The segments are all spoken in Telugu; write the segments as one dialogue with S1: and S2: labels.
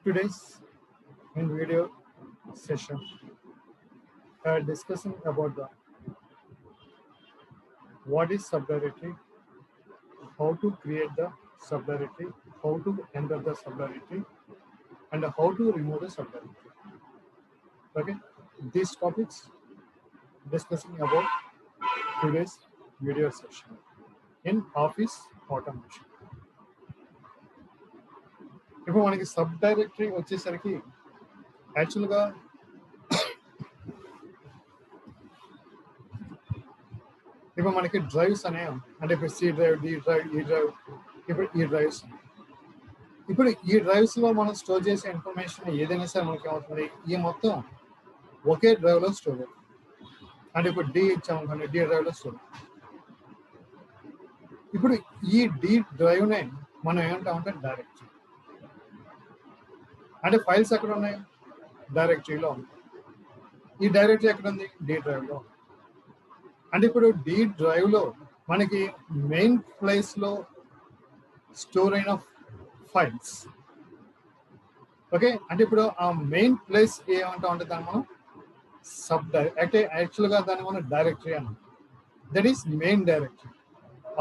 S1: Today's in video session, we are discussing about what is subdirectory, how to create the subdirectory, how to enter the subdirectory, and how to remove the subdirectory. Okay, these topics discussing about today's video session in Office automation. ఇప్పుడు మనకి సబ్ డైరెక్టరీ వచ్చేసరికి యాక్చువల్గా ఇప్పుడు మనకి డ్రైవ్స్ అనే అంటే ఇప్పుడు సి డ్రైవ్, డి డ్రైవ్, ఈ డ్రైవ్, ఇప్పుడు ఈ డ్రైవ్స్. ఇప్పుడు ఈ డ్రైవ్స్లో మనం స్టోర్ చేసే ఇన్ఫర్మేషన్ ఏదైనా సరే మనకి ఏమవుతుంది, ఈ మొత్తం ఒకే డ్రైవ్లో స్టోర్ అవుతుంది. అంటే ఇప్పుడు డి ఇచ్చామనుకోండి, డి డ్రైవ్లో స్టోర్. ఇప్పుడు ఈ డి డ్రైవ్నే మనం ఏమంటామంటే డైరెక్టరీ. అంటే ఫైల్స్ ఎక్కడ ఉన్నాయి, డైరెక్టరీలో ఉంది. ఈ డైరెక్టరీ ఎక్కడ ఉంది, డి డ్రైవ్లో. అంటే ఇప్పుడు డి డ్రైవ్లో మనకి మెయిన్ ప్లేస్లో స్టోర్ అయిన ఫైల్స్. ఓకే, అంటే ఇప్పుడు ఆ మెయిన్ ప్లేస్ ఏమంటాం అంటే దాన్ని మనం సబ్ డైరెక్ట్, అంటే యాక్చువల్గా దాన్ని మనం డైరెక్టరీ అన్నాం. That is main directory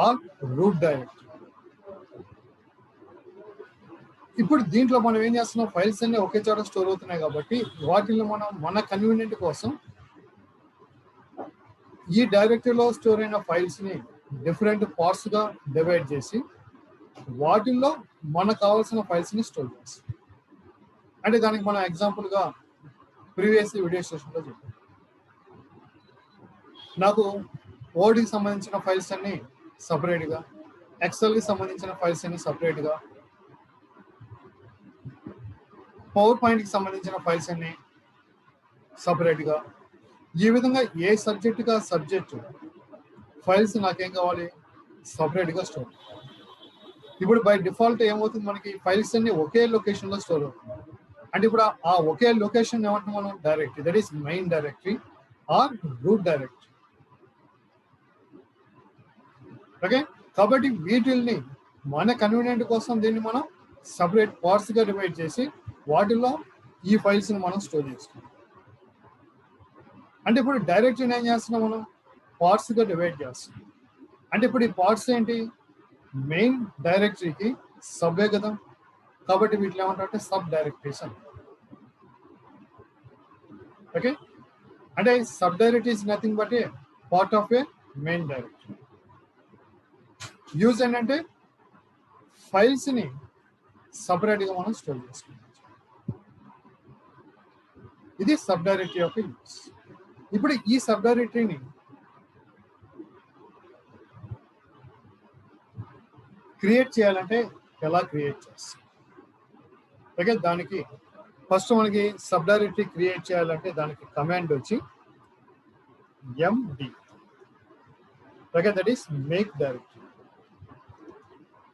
S1: or root directory. ఇప్పుడు దీంట్లో మనం ఏం చేస్తున్నాం, ఫైల్స్ అన్ని ఒకే చోట స్టోర్ అవుతున్నాయి కాబట్టి వాటిని మనం మన కన్వీనియంట్ కోసం ఈ డైరెక్టరీలో స్టోర్ అయిన ఫైల్స్ని డిఫరెంట్ పార్ట్స్గా డివైడ్ చేసి వాటిల్లో మనకు కావాల్సిన ఫైల్స్ని స్టోర్ చేస్తాం. అంటే దానికి మనం ఎగ్జాంపుల్గా ప్రీవియస్ వీడియో సెషన్లో చెప్పాం. నాకు వర్డ్కి సంబంధించిన ఫైల్స్ అన్ని సపరేట్గా, ఎక్సెల్కి సంబంధించిన ఫైల్స్ అన్ని సపరేట్గా, పవర్ పాయింట్కి సంబంధించిన ఫైల్స్ అన్ని సపరేట్గా, ఈ విధంగా ఏ సబ్జెక్టుగా సబ్జెక్టు ఫైల్స్ నాకేం కావాలి, సపరేట్గా స్టోర్. ఇప్పుడు బై డిఫాల్ట్ ఏమవుతుంది, మనకి ఫైల్స్ అన్ని ఒకే లొకేషన్లో స్టోర్ అవుతుంది. అంటే ఇప్పుడు ఆ ఒకే లొకేషన్ ఏమంటాం మనం, directory. That is main directory or root directory. Okay, కాబట్టి వీటిల్ని మన కన్వీనియంట్ కోసం దీన్ని మనం సపరేట్ పార్ట్స్గా డివైడ్ చేసి వాటిల్లో ఈ ఫైల్స్ని మనం స్టోర్ చేసుకుంటాం. అంటే ఇప్పుడు డైరెక్టరీని ఏం చేస్తున్నాం, మనం పార్ట్స్గా డివైడ్ చేస్తున్నాం. అంటే ఇప్పుడు ఈ పార్ట్స్ ఏంటి, మెయిన్ డైరెక్టరీకి సబ్బే కదా, కాబట్టి వీటిలో ఏమంటారంటే సబ్ డైరెక్టరీస్ అంటారు. ఓకే, అంటే sub directory is nothing but A part of A main directory. Use ఏంటంటే ఫైల్స్ని సపరేట్గా మనం స్టోర్ చేసుకుంటాం. ఇది సబ్ డైరెక్టరీ ఆఫ్ యూజ్. ఇప్పుడు ఈ సబ్ డైరెక్టరీని క్రియేట్ చేయాలంటే ఎలా క్రియేట్ చేస్తాం. ఓకే, దానికి ఫస్ట్ మనకి సబ్ డైరెక్టరీ క్రియేట్ చేయాలంటే దానికి కమాండ్ వచ్చి MD. Okay, that is make directory.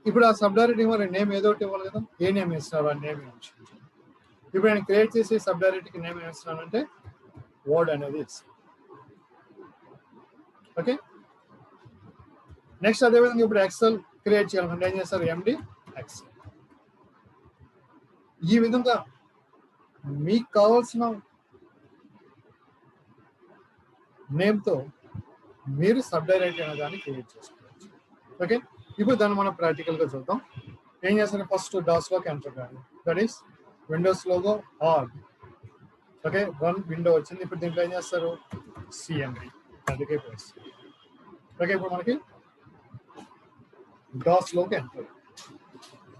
S1: ఇప్పుడు ఆ సబ్ డైరెక్టరీ మరి నేమ్ ఏదో ఒకటి ఇవ్వాలి కదా, ఏ నేమ్ ఇస్తున్నారు ఆ నేమ్. ఇప్పుడు నేను క్రియేట్ చేసి సబ్ డైరెక్టరీకి నేమ్ ఏమిస్తున్నానంటే వర్డ్ అనేది ఇస్తాను. ఓకే, నెక్స్ట్ అదేవిధంగా ఇప్పుడు ఎక్సెల్ క్రియేట్ చేయాలంటే ఏం చేస్తారు, ఎండి ఎక్సెల్. ఈ విధంగా మీకు కావాల్సిన నేమ్తో మీరు సబ్ డైరెక్టరీ అనే దాన్ని క్రియేట్ చేసుకోవచ్చు. ఓకే, ఇప్పుడు దాన్ని మనం ప్రాక్టికల్గా చూద్దాం. ఏం చేస్తారు, ఫస్ట్ డాస్లోకి ఎంటర్ కాదు, that is windows logo R. Okay, run window వచ్చింది. ఇప్పుడు దీంట్లో ఏం చేస్తారు, సిఎండి అందుకే ప్లేస్. ఓకే, ఇప్పుడు మనకి డాస్లోకి ఎంటర్.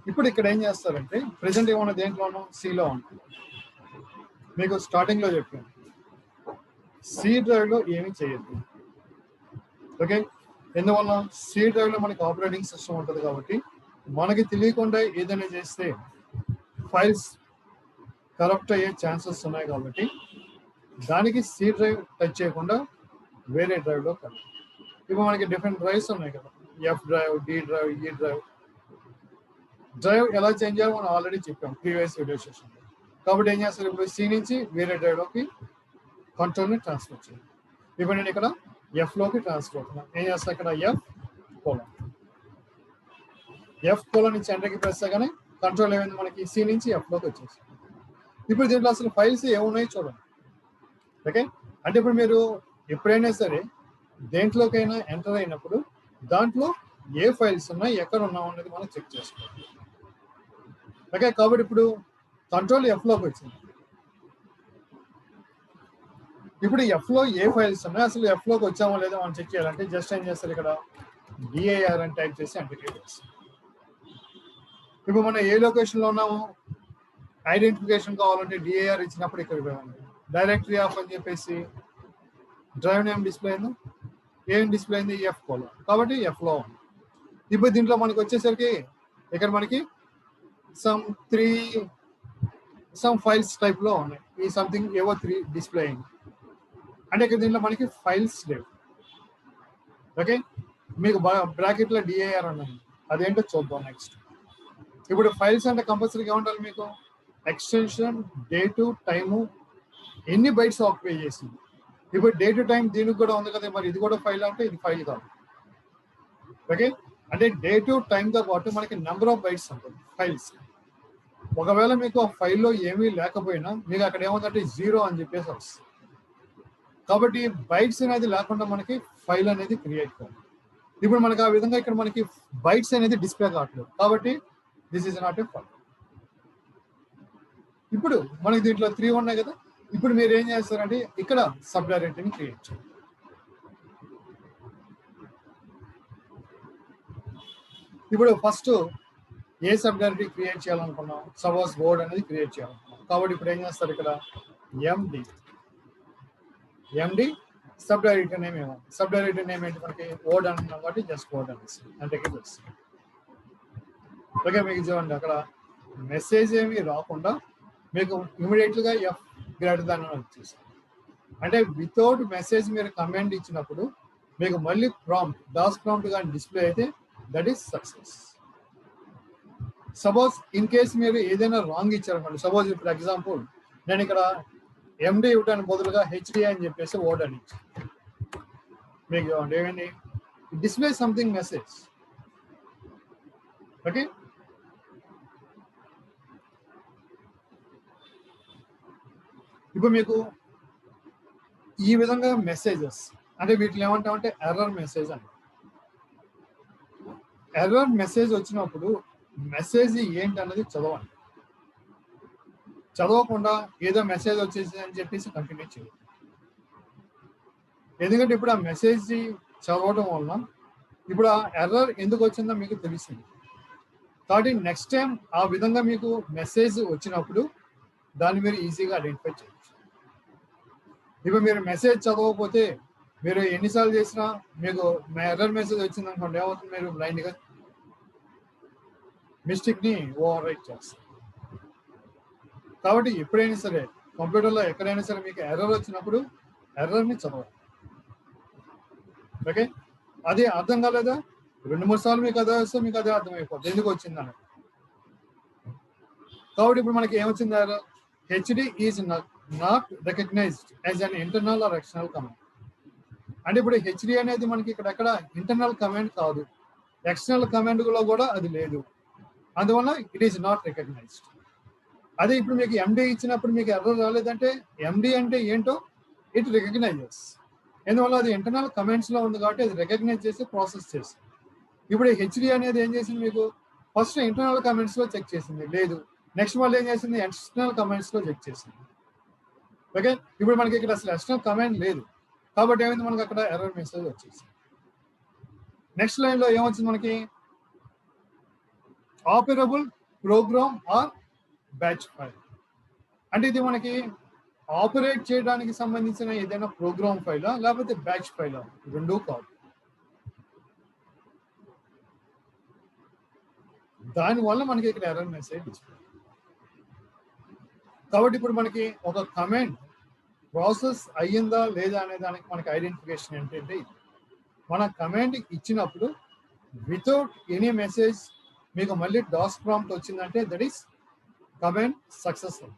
S1: ఇప్పుడు ఇక్కడ ఏం చేస్తారంటే ప్రెసెంట్ ఏమన్నా దేంట్లోనూ సిలో ఉంటుంది. మీకు స్టార్టింగ్లో చెప్పాను సి డ్రైవ్లో ఏమీ చేయొద్దు. ఓకే, ఎందువల్ల సి డ్రైవ్లో మనకి ఆపరేటింగ్ సిస్టమ్ ఉంటుంది కాబట్టి మనకి తెలియకుండా ఏదైనా చేస్తే ఫైల్స్ కరప్ట్ అయ్యే ఛాన్సెస్ ఉన్నాయి. కాబట్టి దానికి సి డ్రైవ్ టచ్ చేయకుండా వేరే డ్రైవ్లో కలెక్ట్. ఇప్పుడు మనకి డిఫరెంట్ డ్రైవ్స్ ఉన్నాయి కదా, ఎఫ్ డ్రైవ్, డి డ్రైవ్, ఈ డ్రైవ్. డ్రైవ్ ఎలా చేంజ్ చేయాలో మనం ఆల్రెడీ చెప్పాం ప్రీవియస్ వీడియో సెషన్. కాబట్టి ఏం చేస్తారు, ఇప్పుడు సి నుంచి వేరే డ్రైవ్లోకి కంట్రోల్ని ట్రాన్స్ఫర్ చేయాలి. ఇప్పుడు నేను ఇక్కడ ఎఫ్లోకి ట్రాన్స్ఫర్ అవుతున్నాను. ఏం చేస్తాను, ఇక్కడ ఎఫ్ కోలన్ నుంచి ఎంటర్కి ప్రెస్ కానీ కంట్రోల్ ఏమైంది, మనకి సి నుంచి ఎఫ్లోకి వచ్చేసి. ఇప్పుడు దీంట్లో అసలు ఫైల్స్ ఏమున్నాయో చూడండి. ఓకే, అంటే ఇప్పుడు మీరు ఎప్పుడైనా సరే దేంట్లోకైనా ఎంటర్ అయినప్పుడు దాంట్లో ఏ ఫైల్స్ ఉన్నాయి, ఎక్కడ ఉన్నాం అనేది మనం చెక్ చేసుకోవాలి. ఓకే, కాబట్టి ఇప్పుడు కంట్రోల్ Fలోకి వచ్చింది. ఇప్పుడు Fలో ఏ ఫైల్స్ ఉన్నాయి, అసలు Fలోకి వచ్చామో లేదో మనం చెక్ చేయాలంటే జస్ట్ ఏం చేస్తారు, ఇక్కడ DIR అని టైప్ చేసి ఎంటర్ చేస్తారు. ఇప్పుడు మనం ఏ లొకేషన్లో ఉన్నాము, ఐడెంటిఫికేషన్ కావాలంటే DIR ఇచ్చినప్పుడు ఇక్కడ డైరెక్టరీ ఆఫ్ అని చెప్పేసి డ్రైవ్ నేమ్ డిస్ప్లే అయింది, ఏం డిస్ప్లే అయింది, F కోలో, కాబట్టి Fలో ఉంది. ఇప్పుడు దీంట్లో మనకి వచ్చేసరికి ఇక్కడ మనకి సమ్ ఫైల్స్ టైప్లో ఉన్నాయి, ఈ సంథింగ్ ఏవో 3 డిస్ప్లే అయింది. అంటే ఇక్కడ దీంట్లో మనకి ఫైల్స్ లేవు. ఓకే, మీకు బ్రాకెట్లో DIR ఉన్నాయి, అదేంటో చూద్దాం నెక్స్ట్. ఇప్పుడు ఫైల్స్ అంటే కంపల్సరీగా ఏముండాలి మీకు, ఎక్స్టెన్షన్, డేటు, టైము, ఎన్ని బైట్స్ ఆక్యుపై చేసింది. ఇప్పుడు డేటు టైం దీనికి కూడా ఉంది కదా, మరి ఇది కూడా ఫైల్ అంటే ఇది ఫైల్ కాదు. ఓకే, అంటే డేటు టైంతో పాటు మనకి నెంబర్ ఆఫ్ బైట్స్ ఉంటుంది ఫైల్స్. ఒకవేళ మీకు ఆ ఫైల్లో ఏమీ లేకపోయినా మీకు అక్కడ ఏముందంటే 0 అని చెప్పేసి వస్తుంది. కాబట్టి బైట్స్ అనేది లేకుండా మనకి ఫైల్ అనేది క్రియేట్ కాదు. ఇప్పుడు మనకి ఆ విధంగా ఇక్కడ మనకి బైట్స్ అనేది డిస్ప్లే కావట్లేదు, కాబట్టి this is not a file. ఇప్పుడు మనకి దీంట్లో 3 ఉన్నాయి కదా, ఇప్పుడు మీరు ఏం చేస్తారంటే ఇక్కడ సబ్ డైరెక్టరీని క్రియేట్ చేయండి. ఇప్పుడు first a sub directory create చేయాలనుకున్నాం, సపోజ్ వర్డ్ అనేది క్రియేట్ చేయాలనుకున్నాం. కాబట్టి ఇప్పుడు ఏం చేస్తారు, ఇక్కడ ఎండి సబ్ డైరెక్టరీ నేమ్ ఏమో, సబ్ డైరెక్టరీ నేమ్ ఏంటి మనకి వర్డ్ అంటున్నాం కాబట్టి జస్ట్ వర్డ్ అనేసి అంటే వస్తుంది. ఓకే, మీకు చూడండి అక్కడ మెసేజ్ ఏమి రాకుండా మీకు ఇమీడియట్గా F గ్రేటర్ దాన్ అని వచ్చేసి, అంటే వితౌట్ మెసేజ్ మీరు కమాండ్ ఇచ్చినప్పుడు మీకు మళ్ళీ ప్రాంప్ట్ డాస్ ప్రాంప్ట్ కానీ డిస్ప్లే అయితే that is success. Suppose in case మీరు ఏదైనా రాంగ్ ఇచ్చారనుకోండి, సపోజ్ ఫర్ ఎగ్జాంపుల్ నేను ఇక్కడ MD ఇవ్వడానికి బదులుగా HD అని చెప్పేసి వర్డ్ అని ఇచ్చి మీకు ఏమైంది, డిస్ప్లే సంథింగ్ మెసేజ్. ఓకే, ఇప్పుడు మీకు ఈ విధంగా మెసేజెస్ అంటే వీటిని ఏమంటామంటే ఎర్రర్ మెసేజ్ అంట. ఎర్రర్ మెసేజ్ వచ్చినప్పుడు మెసేజ్ ఏంటి అన్నది చదవండి, చదవకుండా ఏదో మెసేజ్ వచ్చేసి అని చెప్పేసి కంటిన్యూ చేయండి. ఎందుకంటే ఇప్పుడు ఆ మెసేజ్ చదవడం వల్ల ఇప్పుడు ఆ ఎర్రర్ ఎందుకు వచ్చిందో మీకు తెలిసింది. కాబట్టి నెక్స్ట్ టైం ఆ విధంగా మీకు మెసేజ్ వచ్చినప్పుడు దాన్ని మీరు ఈజీగా ఐడెంటిఫై చేయొచ్చు. ఇప్పుడు మీరు మెసేజ్ చదవకపోతే మీరు ఎన్నిసార్లు చేసినా మీకు ఎర్రర్ మెసేజ్ వచ్చింది అనుకోండి, ఏమవుతుంది, మీరు బ్లైండ్గా మిస్టేక్ని ఓవర్ రైట్ చేస్తారు. కాబట్టి ఎప్పుడైనా సరే కంప్యూటర్లో ఎక్కడైనా సరే మీకు ఎర్రర్ వచ్చినప్పుడు ఎర్రర్ని చదవాలి. ఓకే, అది అర్థం కాలేదా 2-3 సార్లు మీకు అదే వస్తే మీకు అదే అర్థమైపోతుంది ఎందుకు వచ్చిందని. కాబట్టి ఇప్పుడు మనకి ఏమొచ్చింది, error HD is not recognized as an internal or external command. అంటే ఇప్పుడు HD అనేది మనకి ఇక్కడ ఎక్కడ ఇంటర్నల్ కమాండ్ కాదు, ఎక్స్టర్నల్ కమాండ్ లో కూడా అది లేదు, అందువల్ల ఇట్ ఈస్ నాట్ రికగ్నైజ్డ్. అదే ఇప్పుడు మీకు MD ఇచ్చినప్పుడు మీకు ఎర్రర్ రాలేదంటే MD అంటే ఏంటో ఇట్ రికగ్నైజెస్, ఎందువల్ల అది ఇంటర్నల్ కమాండ్స్ లో ఉంది కాబట్టి అది రికగ్నైజ్ చేసి ప్రాసెస్ చేసి. ఇప్పుడు HD అనేది ఏం చేసింది, మీకు ఫస్ట్ ఇంటర్నల్ కమాండ్స్ లో చెక్ చేసింది లేదు, నెక్స్ట్ మళ్ళీ ఏం చేసింది ఎక్స్టర్నల్ కమాండ్స్ లో చెక్ చేసింది. ఓకే, ఇప్పుడు మనకి ఇక్కడ అసలు ఎక్స్టర్నల్ కమాండ్ లేదు కాబట్టి ఏమైంది, మనకి అక్కడ ఎర్రర్ మెసేజ్ వచ్చేసింది. నెక్స్ట్ లైన్ లో ఏమొచ్చింది మనకి, operable program or batch file. అంటే ఇది మనకి ఆపరేట్ చేయడానికి సంబంధించిన ఏదైనా ప్రోగ్రామ్ ఫైలా లేకపోతే బ్యాచ్ ఫైలా, రెండూ కాదు. దానివల్ల మనకి ఇక్కడ ఎర్రర్ మెసేజ్ ఇస్తుంది. కాబట్టి ఇప్పుడు మనకి ఒక కమాండ్ ప్రాసెస్ అయ్యిందా లేదా అనే దానికి మనకి ఐడెంటిఫికేషన్ ఏంటంటే, మన కమాండ్ ఇచ్చినప్పుడు వితౌట్ ఎనీ మెసేజ్ మీకు మళ్ళీ డాస్ ప్రాంప్ట్ వచ్చిందంటే దట్ ఈస్ కమాండ్ సక్సెస్ఫుల్.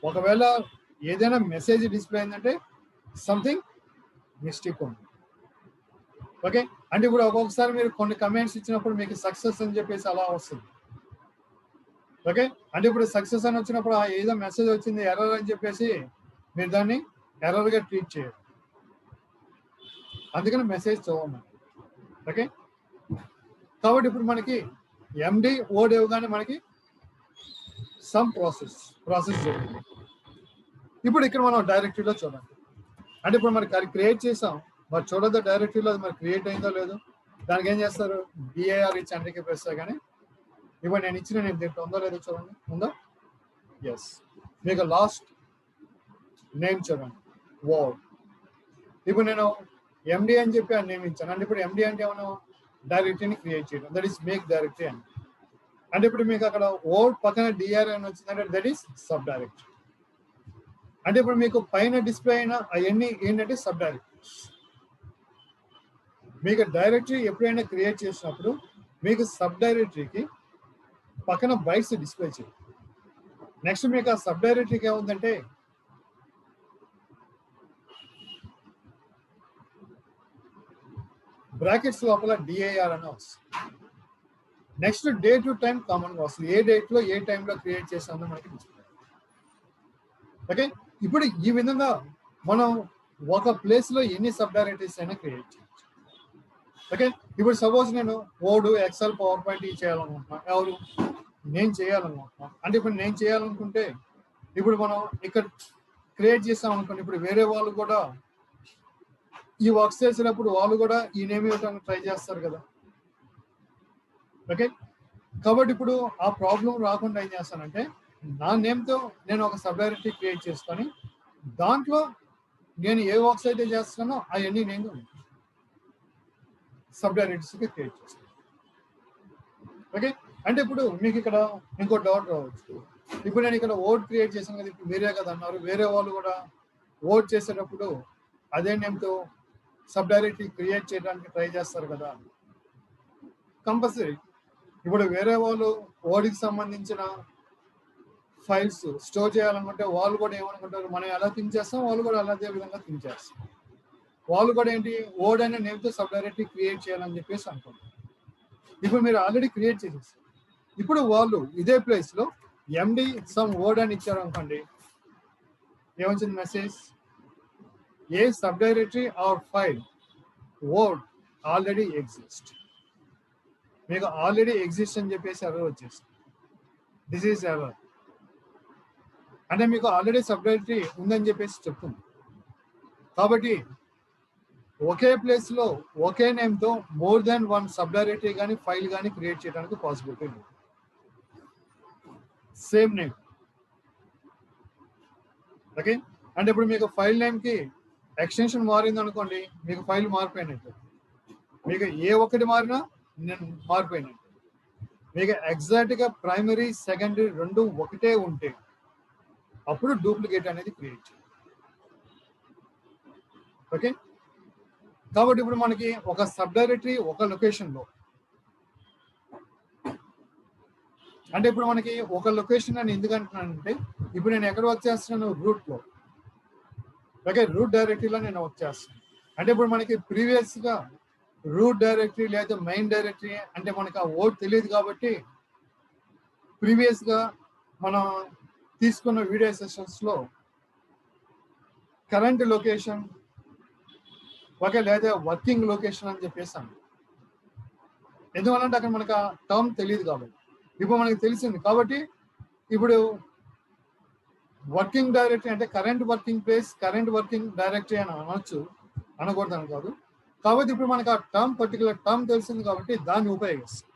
S1: ఒకవేళ ఏదైనా మెసేజ్ డిస్ప్లే అయిందంటే సంథింగ్ మిస్టేక్ ఉంది. ఓకే, అంటే ఇప్పుడు ఒక్కొక్కసారి మీరు కొన్ని కమాండ్స్ ఇచ్చినప్పుడు మీకు సక్సెస్ అని చెప్పేసి అలా వస్తుంది. ఓకే, అంటే ఇప్పుడు సక్సెస్ అని వచ్చినప్పుడు ఏదో మెసేజ్ వచ్చింది ఎర్రర్ అని చెప్పేసి మీరు దాన్ని ఎర్రర్గా ట్రీట్ చేయరు. అందుకని మెసేజ్ చదవమని. ఓకే, కాబట్టి ఇప్పుడు మనకి ఎండి ఓడ్ ఇవ్వగానే మనకి సమ్ ప్రాసెస్ జరిగింది. ఇప్పుడు ఇక్కడ మనం డైరెక్టరీలో చూడండి. అంటే ఇప్పుడు మనకి క్రియేట్ చేసాం, మరి చూడొద్దా డైరెక్టరీలో అది మరి క్రియేట్ అయిందో లేదో. దానికి ఏం చేస్తారు, బిఏఆర్ ఇచ్చి ఎంటర్కి ప్రెస్ కానీ ఇప్పుడు నేను ఇచ్చిన నేను దీంట్లో ఉందో లేదో చూడండి. ఉందా? ఎస్. మీకు లాస్ట్ నేమ్ చూడండి, వర్డ్. ఇప్పుడు నేను ఎండి అని చెప్పి ఆ నేమ్ ఇచ్చాను. అంటే ఇప్పుడు ఎండి అంటే ఏమన్నా డైరెక్టరీని క్రియేట్ చేయడం, దట్ ఈస్ మేక్ డైరెక్టరీ అని. అంటే ఇప్పుడు మీకు అక్కడ వర్డ్ పక్కన డిఆర్ అని వచ్చిందంటే దట్ ఈస్ సబ్ డైరెక్టరీ. అంటే ఇప్పుడు మీకు పైన డిస్ప్లే అయిన అవన్నీ ఏంటంటే సబ్ డైరెక్టరీస్. మీకు డైరెక్టరీ ఎప్పుడైనా క్రియేట్ చేసినప్పుడు మీకు సబ్ డైరెక్టరీకి పక్కన బైట్స్ డిస్ప్లే చేయాలి. నెక్స్ట్ మీకు ఆ సబ్ డైరెక్టరీకి ఏముందంటే బ్రాకెట్స్ లోపల డిఐఆర్ అని వస్తుంది. నెక్స్ట్ డే టు టైం కామన్గా వస్తుంది. ఏ డేట్లో ఏ టైంలో క్రియేట్ చేసామో మనకి డిస్ప్లే. ఓకే, ఇప్పుడు ఈ విధంగా మనం ఒక ప్లేస్లో ఎన్ని సబ్ డైరెక్టరీస్ అయినా క్రియేట్ చేయొచ్చు. ఓకే, ఇప్పుడు సపోజ్ నేను వర్డ్, ఎక్సెల్, పవర్ పాయింట్ చేయాలనుకుంటున్నాను. ఎవరు? నేను చేయాలనుకుంటున్నాను. అంటే ఇప్పుడు నేను చేయాలనుకుంటే ఇప్పుడు మనం ఇక్కడ క్రియేట్ చేసాం అనుకోండి, ఇప్పుడు వేరే వాళ్ళు కూడా ఈ వర్క్స్ చేసేటప్పుడు వాళ్ళు కూడా ఈ నేమ్ ఇవ్వడానికి ట్రై చేస్తారు కదా. ఓకే, కాబట్టి ఇప్పుడు ఆ ప్రాబ్లం రాకుండా ఏం చేస్తానంటే నా నేమ్తో నేను ఒక సబ్ డైరెక్టరీ క్రియేట్ చేసుకొని దాంట్లో నేను ఏ వర్క్స్ అయితే చేస్తున్నానో అవన్నీ నేను సబ్ డైరెక్టరీస్కి క్రియేట్ చేస్తాను. ఓకే, అంటే ఇప్పుడు మీకు ఇక్కడ ఇంకో డౌట్ రావచ్చు. ఇప్పుడు నేను ఇక్కడ వర్డ్ క్రియేట్ చేశాను కదా, ఇప్పుడు మీరే కదా అన్నారు, వేరే వాళ్ళు కూడా వర్డ్ చేసేటప్పుడు అదే నేమ్తో సబ్ డైరెక్టరీ క్రియేట్ చేయడానికి ట్రై చేస్తారు కదా. కంపల్సరీ ఇప్పుడు వేరే వాళ్ళు వర్డ్కి సంబంధించిన ఫైల్స్ స్టోర్ చేయాలనుకుంటే వాళ్ళు కూడా ఏమనుకుంటారు, మనం ఎలా థింక్ చేస్తాం వాళ్ళు కూడా అలాగే విధంగా థింక్ చేస్తాం. వాళ్ళు కూడా ఏంటి, వర్డ్ అనే నేమ్తో సబ్ డైరెక్టరీ క్రియేట్ చేయాలని చెప్పేసి అనుకుంటారు. ఇప్పుడు మీరు ఆల్రెడీ క్రియేట్ చేసేస్తారు. ఇప్పుడు వాళ్ళు ఇదే ప్లేస్లో ఎండి సమ్ వర్డ్ అని ఇచ్చారు అనుకోండి, ఏమొచ్చింది message, a sub directory or file word already exist. మీకు ఆల్రెడీ ఎగ్జిస్ట్ అని చెప్పేసి ఎర్రర్ వచ్చేస్తుంది. This is error. అంటే మీకు ఆల్రెడీ సబ్ డైరెక్టరీ ఉందని చెప్పేసి చెప్తుంది. కాబట్టి ఒకే ప్లేస్లో ఒకే నేమ్తో more than one sub directory కానీ ఫైల్ కానీ క్రియేట్ చేయడానికి పాసిబిలిటీ ఉంది. Same name. ఓకే, అంటే ఇప్పుడు మీకు ఫైల్ నేమ్కి ఎక్స్టెన్షన్ మారింది అనుకోండి, మీకు ఫైల్ మారిపోయినట్టు. మీకు ఏ ఒక్కటి మారినా నేను మారిపోయినట్టు. మీకు ఎగ్జాక్ట్గా ప్రైమరీ సెకండరీ రెండు ఒకటే ఉంటే అప్పుడు డూప్లికేట్ అనేది క్రియేట్ చేయాలి. ఓకే, కాబట్టి ఇప్పుడు మనకి ఒక సబ్ డైరెక్టరీ ఒక లొకేషన్లో, అంటే ఇప్పుడు మనకి ఒక లొకేషన్ అని ఎందుకంటున్నానంటే ఇప్పుడు నేను ఎక్కడ వర్క్ చేస్తున్నాను, రూట్లో. ఓకే, రూట్ డైరెక్టరీలో నేను వర్క్ చేస్తాను. అంటే ఇప్పుడు మనకి ప్రీవియస్గా రూట్ డైరెక్టరీ లేదా మెయిన్ డైరెక్టరీ అంటే మనకు ఆ వర్డ్ తెలియదు కాబట్టి ప్రీవియస్గా మనం తీసుకున్న వీడియో సెషన్స్లో కరెంట్ లొకేషన్ ఓకే లేదా వర్కింగ్ లొకేషన్ అని చెప్పేసాను. ఎందువల్లంటే అక్కడ మనకు ఆ టర్మ్ తెలియదు కాబట్టి. ఇప్పుడు మనకి తెలిసింది కాబట్టి ఇప్పుడు వర్కింగ్ డైరెక్టరీ అంటే current working place, current working directory అని అనొచ్చు, అనకూడదని కాదు. కాబట్టి ఇప్పుడు మనకు ఆ టర్మ్ పర్టికులర్ టర్మ్ తెలిసింది కాబట్టి దాన్ని ఉపయోగిస్తాం.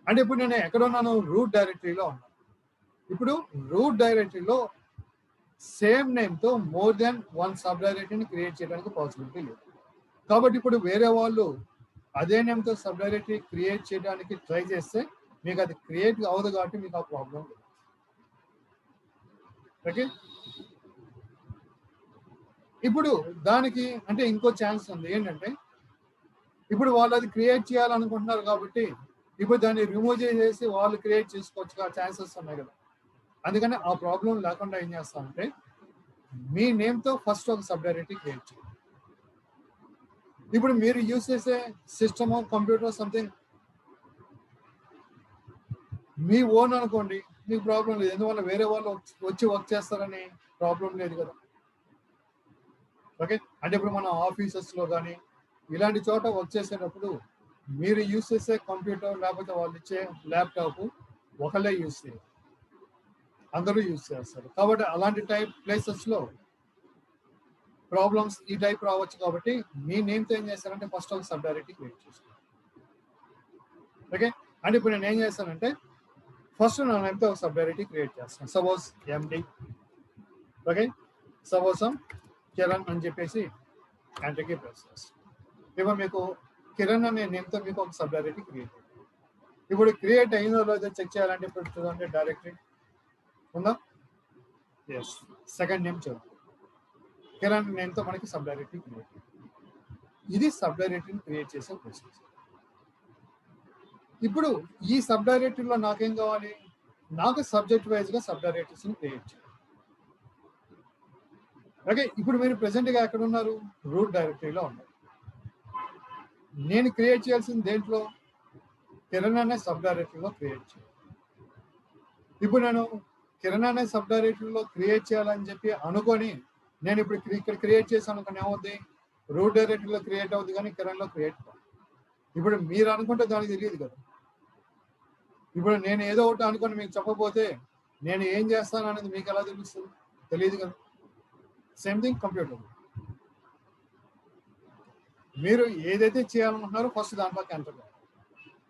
S1: అంటే ఇప్పుడు నేను ఎక్కడ ఉన్నాను, రూట్ డైరెక్టరీలో ఉన్నాను. ఇప్పుడు రూట్ డైరెక్టరీలో సేమ్ నేమ్తో మోర్ దాన్ వన్ సబ్ డైరెక్టరీని క్రియేట్ చేయడానికి పాసిబిలిటీ లేదు. కాబట్టి ఇప్పుడు వేరే వాళ్ళు అదే నేమ్తో సబ్ డైరెక్టరీ క్రియేట్ చేయడానికి ట్రై చేస్తే మీకు అది క్రియేట్ అవ్వదు కాబట్టి మీకు ఆ ప్రాబ్లం లేదు. ఓకే, ఇప్పుడు దానికి అంటే ఇంకో ఛాన్స్ ఉంది. ఏంటంటే ఇప్పుడు వాళ్ళు అది క్రియేట్ చేయాలనుకుంటున్నారు కాబట్టి ఇప్పుడు దాన్ని రిమూవ్ చేసేసి వాళ్ళు క్రియేట్ చేసుకోవచ్చు, ఆ ఛాన్సెస్ ఉన్నాయి కదా. అందుకని ఆ ప్రాబ్లం లేకుండా ఏం చేస్తామంటే మీ నేమ్తో ఫస్ట్ ఒక సబ్ డైరెక్టరీ క్రియేట్ చేయండి. ఇప్పుడు మీరు యూజ్ చేసే సిస్టమ్ కంప్యూటర్ సంథింగ్ మీ ఓన్ అనుకోండి, మీకు ప్రాబ్లం లేదు. ఎందువల్ల వేరే వాళ్ళు వచ్చి వర్క్ చేస్తారని ప్రాబ్లం లేదు కదా. ఓకే, అంటే ఇప్పుడు మన ఆఫీసెస్లో కానీ ఇలాంటి చోట వర్క్ చేసేటప్పుడు మీరు యూజ్ చేసే కంప్యూటర్ లేకపోతే వాళ్ళు ఇచ్చే ల్యాప్టాప్ ఒకళ్ళే యూజ్ చేయాలి, అందరూ యూజ్ చేస్తారు. కాబట్టి అలాంటి టైప్ ప్లేసెస్లో ప్రాబ్లమ్స్ ఈ టైప్ రావచ్చు. కాబట్టి మీ నేమ్తో ఏం చేస్తారంటే ఫస్ట్ ఒక సబ్ డైరెక్టరీ క్రియేట్ చేస్తాను. ఓకే, అంటే ఇప్పుడు నేను ఏం చేస్తానంటే ఫస్ట్ నా నేమ్తో ఒక సబ్ డైరెక్టరీ క్రియేట్ చేస్తాను. సపోజ్ ఎండి, ఓకే, సపోజ్ కిరణ్ అని చెప్పేసి ఎంటర్కి ప్రెస్ చేస్తాను. ఇప్పుడు మీకు కిరణ్ అనే నేమ్తో మీకు ఒక సబ్ డైరెక్టరీ క్రియేట్ అయింది. ఇప్పుడు క్రియేట్ అయిన రోజు చెక్ చేయాలంటే ఇప్పుడు చూడండి డైరెక్టరీ ఉందా? ఎస్, సెకండ్ నేమ్ చూడండి, కిరణ్ నేమ్తో మనకి సబ్ డైరెక్టరీ క్రియేట్. ఇది సబ్ డైరెక్టరీని క్రియేట్ చేసే ప్రాసెస్. ఇప్పుడు ఈ సబ్ డైరెక్టరీలో నాకేం కావాలి? నాకు సబ్జెక్ట్ వైజ్గా సబ్ డైరెక్టరీస్ని క్రియేట్ చేయాలి. ఓకే, ఇప్పుడు మీరు ప్రెసెంట్గా ఎక్కడ ఉన్నారు? రూట్ డైరెక్టరీలో ఉన్నారు. నేను క్రియేట్ చేయాల్సింది దేంట్లో? కిరణ్ అనే సబ్ డైరెక్టరీలో క్రియేట్ చేయాలి. ఇప్పుడు నేను కిరణ్ అనే సబ్ డైరెక్టరీలో క్రియేట్ చేయాలని చెప్పి అనుకొని నేను ఇప్పుడు ఇక్కడ క్రియేట్ చేశాను అనుకుని ఏమవుద్ది? రూట్ డైరెక్టరీలో క్రియేట్ అవుతుంది కానీ కిరణ్లో క్రియేట్ కాదు. ఇప్పుడు మీరు అనుకుంటే దానికి తెలియదు కదా. ఇప్పుడు నేను ఏదో ఒకటి అనుకొని మీకు చెప్పకపోతే నేను ఏం చేస్తాను అనేది మీకు ఎలా తెలుస్తుంది? తెలియదు కదా. Same thing computer. మీరు ఏదైతే చేయాలనుకుంటున్నారో ఫస్ట్ దాంట్లోకి ఎంటర్ కావాలి.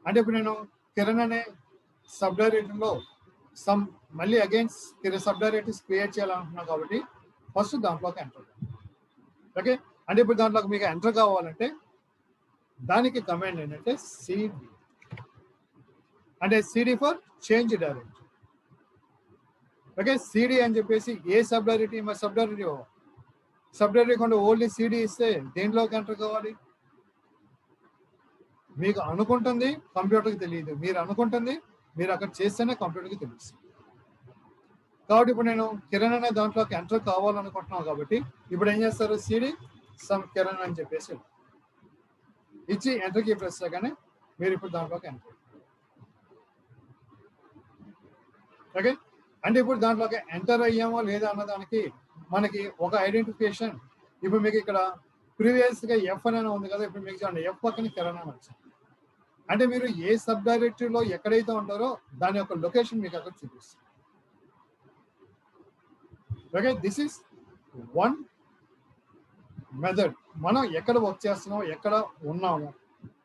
S1: అంటే ఇప్పుడు నేను కిరణ్ అనే సబ్ డైరెక్టరీలో మళ్ళీ అగైన్ సబ్ డైరెక్టరీస్ క్రియేట్ చేయాలనుకుంటున్నాను కాబట్టి ఫస్ట్ దాంట్లోకి ఎంటర్ కావాలి. ఓకే, అంటే ఇప్పుడు దాంట్లోకి మీకు ఎంటర్ కావాలంటే దానికి కమాండ్ ఏంటంటే సిడి, అంటే CD for change directory. Okay, CD అని చెప్పేసి ఏ సబ్ డైరెక్టరీ మరి సబ్ డైరెక్టరీ కొంటే ఓన్లీ సిడి ఇస్తే దేంట్లోకి ఎంటర్ కావాలి? మీకు అనుకుంటుంది కంప్యూటర్కి తెలియదు, మీరు అనుకుంటుంది మీరు అక్కడ చేస్తేనే కంప్యూటర్కి తెలుస్తుంది. కాబట్టి ఇప్పుడు నేను కిరణ్ అనే దాంట్లోకి ఎంటర్ కావాలనుకుంటున్నాను కాబట్టి ఇప్పుడు ఏం చేస్తారు? సిడి సమ్ కిరణ్ అని చెప్పేసి ఇచ్చి ఎంటర్కి ప్రెస్ చేయగానే మీరు ఇప్పుడు దాంట్లోకి ఎంటర్. ఓకే, అంటే ఇప్పుడు దాంట్లోకి ఎంటర్ అయ్యామో లేదా అన్నదానికి మనకి ఒక ఐడెంటిఫికేషన్. ఇప్పుడు మీకు ఇక్కడ ప్రీవియస్గా ఎఫ్ అని ఉంది కదా, ఇప్పుడు మీకు చూడండి ఎఫ్ పక్కన కిరణ్ అని వచ్చింది. అంటే మీరు ఏ సబ్ డైరెక్టరీలో ఎక్కడైతే ఉంటారో దాని యొక్క లొకేషన్ మీకు అక్కడ చూపిస్తుంది. Okay, this is one method. మనం ఎక్కడ వర్క్ చేస్తున్నామో ఎక్కడ ఉన్నామో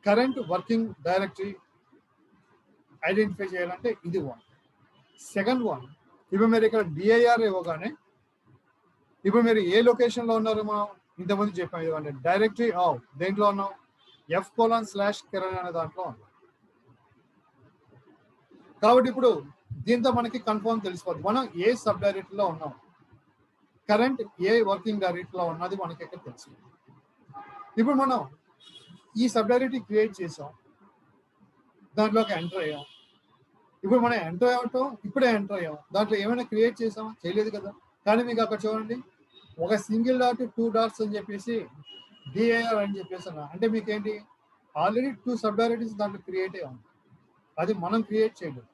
S1: కరెంట్ వర్కింగ్ డైరెక్టరీ ఐడెంటిఫై చేయాలంటే ఇది వన్. సెకండ్ వన్, ఇప్పుడు మీరు ఇక్కడ డిఐఆర్ ఇవ్వగానే ఇప్పుడు మీరు ఏ లొకేషన్లో ఉన్నారు? మనం ఇంతకుముందు చెప్పాం ఇవ్వండి డైరెక్టరీ ఆఫ్ దేంట్లో ఉన్నాం? F:/కిరణ్ అనే దాంట్లో ఉన్నాం. కాబట్టి ఇప్పుడు దీంతో మనకి కన్ఫర్మ్ తెలిసిపోద్ది మనం ఏ సబ్ డైరెక్టరీలో ఉన్నాం, కరెంట్ ఏ వర్కింగ్ డైరెక్టరీలో ఉన్నది మనకి ఇక్కడ తెలుసు. ఇప్పుడు మనం ఈ సబ్ డైరెక్టరీ క్రియేట్ చేసాం, దాంట్లోకి ఎంటర్ అయ్యాం. ఇప్పుడు మనం ఎంటర్ అవ్వటం ఇప్పుడే ఎంటర్ అయ్యాం, దాంట్లో ఏమైనా క్రియేట్ చేసామా? చేయలేదు కదా. కానీ మీకు అక్కడ చూడండి ఒక సింగిల్ డాట్ 2 డాట్స్ అని చెప్పేసి డిఐఆర్ అని చెప్పేసి అంటే మీకు ఏంటి? ఆల్రెడీ 2 సబ్ డైరెక్టరీస్ దాంట్లో క్రియేట్ అయ్యాం. అది మనం క్రియేట్ చేయలేదు,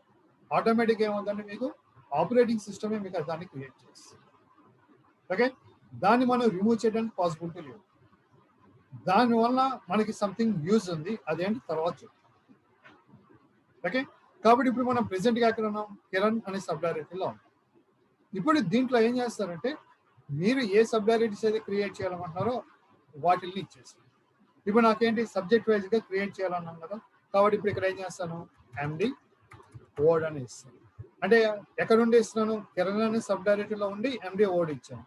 S1: ఆటోమేటిక్గా ఏమవుతుందంటే మీకు ఆపరేటింగ్ సిస్టమే మీకు దాన్ని క్రియేట్ చేస్తుంది. ఓకే, దాన్ని మనం రిమూవ్ చేయడానికి పాసిబిలిటీ లేదు. దానివల్ల మనకి సంథింగ్ యూజ్ ఉంది, అదేంటి తర్వాత చెప్తాం. ఓకే, కాబట్టి ఇప్పుడు మనం ప్రెసెంట్గా ఎక్కడ ఉన్నాం? కిరణ్ అనే సబ్ డైరెక్టరీలో ఉన్నాం. ఇప్పుడు దీంట్లో ఏం చేస్తారంటే మీరు ఏ సబ్ డైరెక్టరీస్ అయితే క్రియేట్ చేయాలనుకుంటున్నారో వాటిని ఇచ్చేస్తాం. ఇప్పుడు నాకేంటి సబ్జెక్ట్ వైజ్గా క్రియేట్ చేయాలన్నాం కదా, కాబట్టి ఇప్పుడు ఇక్కడ ఏం చేస్తాను? ఎండి ఓడ్ అని ఇస్తాను. అంటే ఎక్కడ ఉండి ఇస్తున్నాను? కిరణ్ అనే సబ్ డైరెక్టరీలో ఉండి ఎండి ఓడ్ ఇచ్చాను.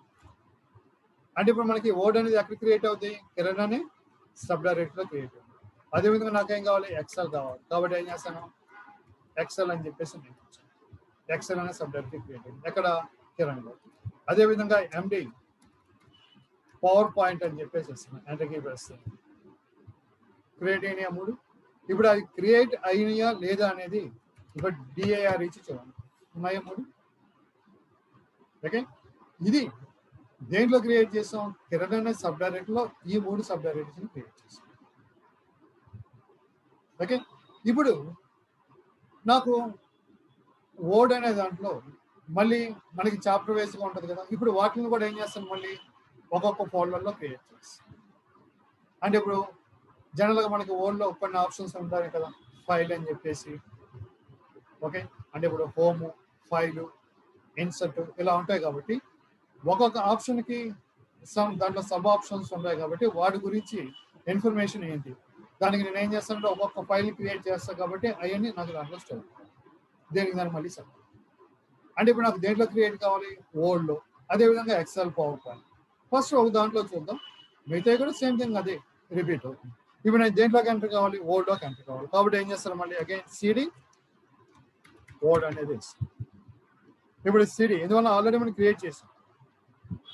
S1: అంటే ఇప్పుడు మనకి ఓడ్ అనేది ఎక్కడ క్రియేట్ అవుతుంది? కిరణ్ అనే సబ్ డైరెక్టరీలో క్రియేట్ అవుతుంది. అదేవిధంగా నాకేం కావాలి? ఎక్సెల్ కావాలి. కాబట్టి ఏం చేస్తాను? ఎక్సెల్ అని చెప్పేసి నేను ఇచ్చాను. ఎక్సెల్ అనే సబ్ డైరెక్టరీ క్రియేట్ అయింది ఎక్కడ? కిరణ్లో. అదేవిధంగా ఎండి పవర్ పాయింట్ అని చెప్పేసి ఇస్తున్నాను, ఎంటర్కి వేస్తాను. క్రియేట్ అయినాయా 3? ఇప్పుడు అది క్రియేట్ అయినాయా లేదా అనేది ఇప్పుడు డిఐఆర్ ఇచ్చి చూడండి, ఉన్నాయా 3? ఓకే, ఇది దేంట్లో క్రియేట్ చేసాం? కిరణ్ అనే సబ్ డైరెక్టరీలో ఈ 3 సబ్ డైరెక్టరీస్ని క్రియేట్ చేసాం. ఓకే, ఇప్పుడు నాకు వర్డ్ అనే దాంట్లో మళ్ళీ మనకి చాప్టర్ వేస్గా ఉంటుంది కదా, ఇప్పుడు వాటిని కూడా ఏం చేస్తాను, మళ్ళీ ఒక్కొక్క ఫోల్డర్లో క్రియేట్ చేస్తాను. అంటే ఇప్పుడు జనరల్గా మనకి వర్డ్లో కొన్ని ఆప్షన్స్ ఉంటాయి కదా, ఫైల్ అని చెప్పేసి, ఓకే, అంటే ఇప్పుడు హోము, ఫైలు, ఇన్సర్ట్ ఇలా ఉంటాయి కాబట్టి ఒక్కొక్క ఆప్షన్కి దాంట్లో సబ్ ఆప్షన్స్ ఉంటాయి కాబట్టి వాటి గురించి ఇన్ఫర్మేషన్ ఏంటి, దానికి నేను ఏం చేస్తానంటే ఒక్కొక్క ఫైల్ క్రియేట్ చేస్తాను కాబట్టి అవన్నీ నాకు దాంట్లో స్టోర్, దేనికి దాన్ని మళ్ళీ సబ్. అంటే ఇప్పుడు నాకు దేంట్లో క్రియేట్ కావాలి, వర్డ్లో, అదేవిధంగా ఎక్సెల్, పవర్ పాయింట్. ఫస్ట్ ఒక దాంట్లో చూద్దాం, మిగతా కూడా సేమ్ థింగ్ అదే రిపీట్ అవుతుంది. ఇప్పుడు నేను దేంట్లోకి ఎంటర్ కావాలి, వర్డ్లోకి ఎంటర్ కావాలి కాబట్టి ఏం చేస్తాను, మళ్ళీ అగైన్ సిడి వర్డ్ అనేది. ఇప్పుడు సిడి ఎందువల్ల ఆల్రెడీ మనం క్రియేట్ చేసాం.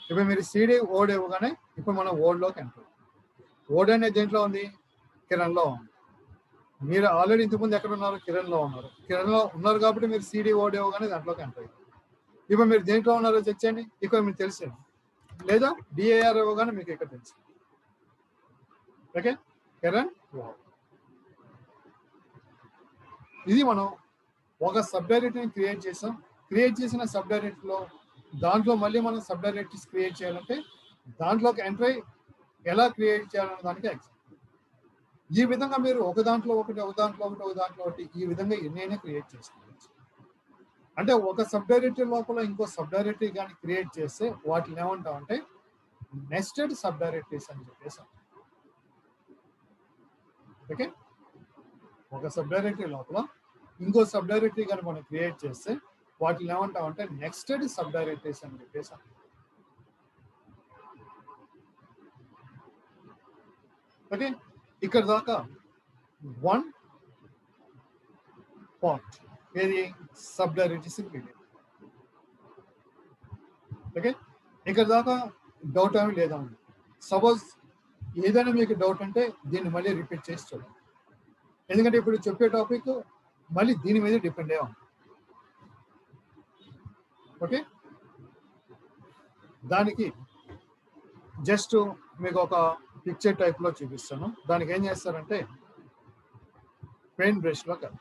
S1: ఇప్పుడు మీరు సిడి వర్డ్ ఇవ్వగానే ఇప్పుడు మనం వర్డ్లోకి ఎంటర్. వర్డ్ అనేది దేంట్లో ఉంది, కిరణ్లో ఉంది. మీరు ఆల్రెడీ ఇంతకుముందు ఎక్కడ ఉన్నారు, కిరణ్లో ఉన్నారు. కిరణ్లో ఉన్నారు కాబట్టి మీరు సిడి వర్డ్ ఇవ్వగానే దాంట్లోకి ఎంటర్ అయ్యారు. ఇప్పుడు మీరు దేంట్లో ఉన్నారో చెక్ చేయండి, ఇక్కడ మీకు తెలిసింది, లేదా డిఏఆర్ ఇవ్వగానే మీకు ఇక్కడ తెలుసు. Okay, Kiran word. ఇది మనం ఒక సబ్ డైరెక్టరీని క్రియేట్ చేసాం. క్రియేట్ చేసిన సబ్ డైరెక్టరీలో దాంట్లో మళ్ళీ మనం సబ్ డైరెక్టరీస్ క్రియేట్ చేయాలంటే దాంట్లోకి ఎంటర్ అయ్యి ఎలా క్రియేట్ చేయాలనే దానికి ఎగ్జాంపుల్. ఈ విధంగా మీరు ఒక దాంట్లో ఒకటి, ఒక దాంట్లో ఒకటి, ఒక దాంట్లో ఒకటి, ఈ విధంగా ఎన్నైనా క్రియేట్ చేసుకోవచ్చు. అంటే ఒక సబ్ డైరెక్టరీ లోపల ఇంకో సబ్ డైరెక్టరీ కానీ క్రియేట్ చేస్తే వాటిని ఏమంటామంటే నెస్టెడ్ సబ్ డైరెక్టరీస్ అని చెప్పేసి. ఓకే, ఒక సబ్ డైరెక్టరీ లోపల ఇంకో సబ్ డైరెక్టరీ కానీ మనం క్రియేట్ చేస్తే వాటిని ఏమంటామంటే నెక్స్టెడ్ సబ్ డైరెక్టరీస్ అని చెప్పేసి. ఓకే, ఇక్కడ దాకా వన్ పార్ట్ ఏది, సబ్ డైరెక్టరీస్. ఓకే, ఇక్కడ దాకా డౌట్ ఏమి లేదా? సపోజ్ ఏదైనా మీకు డౌట్ అంటే దీన్ని మళ్ళీ రిపీట్ చేసి చూడండి, ఎందుకంటే ఇప్పుడు చెప్పే టాపిక్ మళ్ళీ దీని మీద డిపెండ్ అయ్యా. ఓకే, దానికి జస్ట్ మీకు ఒక పిక్చర్ టైప్లో చూపిస్తాను. దానికి ఏం చేస్తారంటే పెయింట్ బ్రష్లో కాదు,